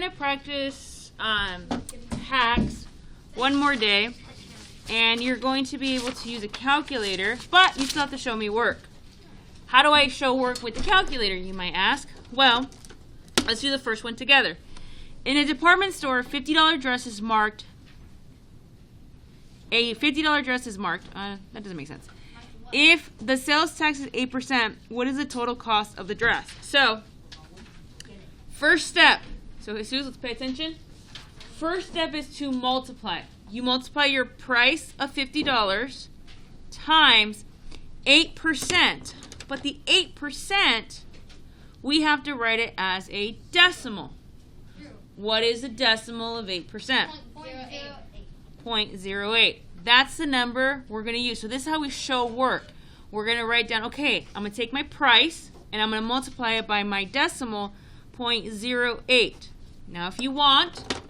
to practice hacks one more day, and you're going to be able to use a calculator, but you still have to show me work. How do I show work with the calculator, you might ask? Well, let's do the first one together. In a department store, a $50 dress is marked. That doesn't make sense. If the sales tax is 8%, what is the total cost of the dress? So, first step. So, Jesus, let's pay attention. First step is to multiply. You multiply your price of $50 times 8%. But the 8%, we have to write it as a decimal. What is a decimal of 8%? 0.08. That's the number we're going to use. So this is how we show work. We're going to write down, okay, I'm going to take my price, and I'm going to multiply it by my decimal, 0.08. Now if you want,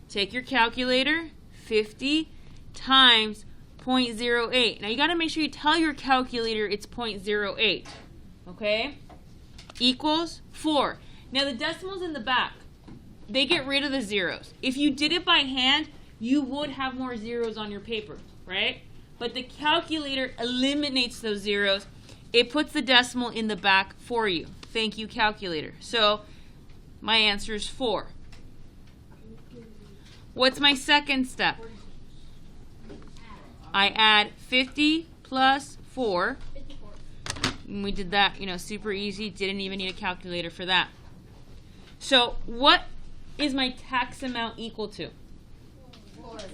take your calculator, 50 times 0.08. Now you got to make sure you tell your calculator it's 0.08. Okay? Equals 4. Now the decimals in the back, they get rid of the zeros. If you did it by hand, you would have more zeros on your paper, right? But the calculator eliminates those zeros. It puts the decimal in the back for you. Thank you, calculator. So my answer is 4. What's my second step? I add 50 plus 4. And we did that, super easy. Didn't even need a calculator for that. So what is my tax amount equal to?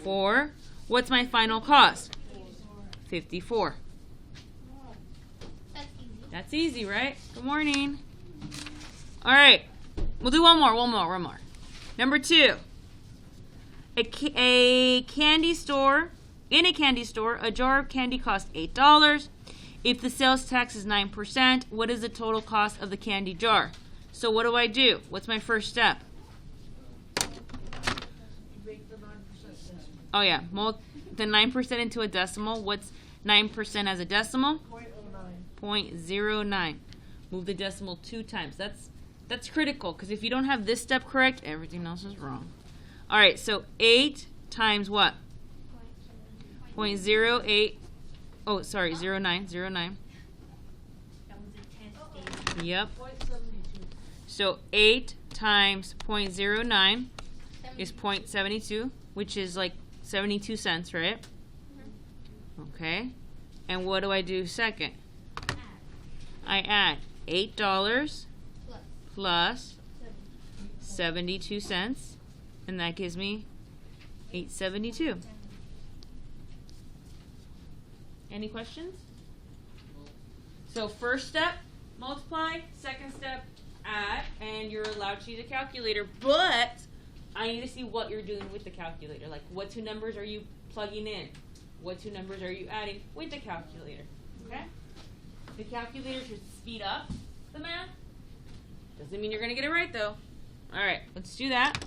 4. What's my final cost? 54. That's easy, right? Good morning. All right. We'll do one more. Number 2. A candy store. In a candy store, a jar of candy costs $8. If the sales tax is 9%, what is the total cost of the candy jar? So what do I do? What's my first step? Oh yeah, the 9% into a decimal. What's 9% as a decimal? 0.09. Move the decimal 2 times. That's critical, because if you don't have this step correct, everything else is wrong. All right, so 8 times what? 0.08. Oh, sorry, 09. Yep. So 8 times 0.09 is 0.72, which is like 72 cents, right? Okay. And what do I do second? I add $8 plus 72 cents, and that gives me $8.72. Any questions? So first step, multiply. Second step, add. And you're allowed to use a calculator, but I need to see what you're doing with the calculator. Like, what 2 numbers are you plugging in? What 2 numbers are you adding with the calculator? Okay? The calculator should speed up the math. Doesn't mean you're going to get it right, though. All right, let's do that.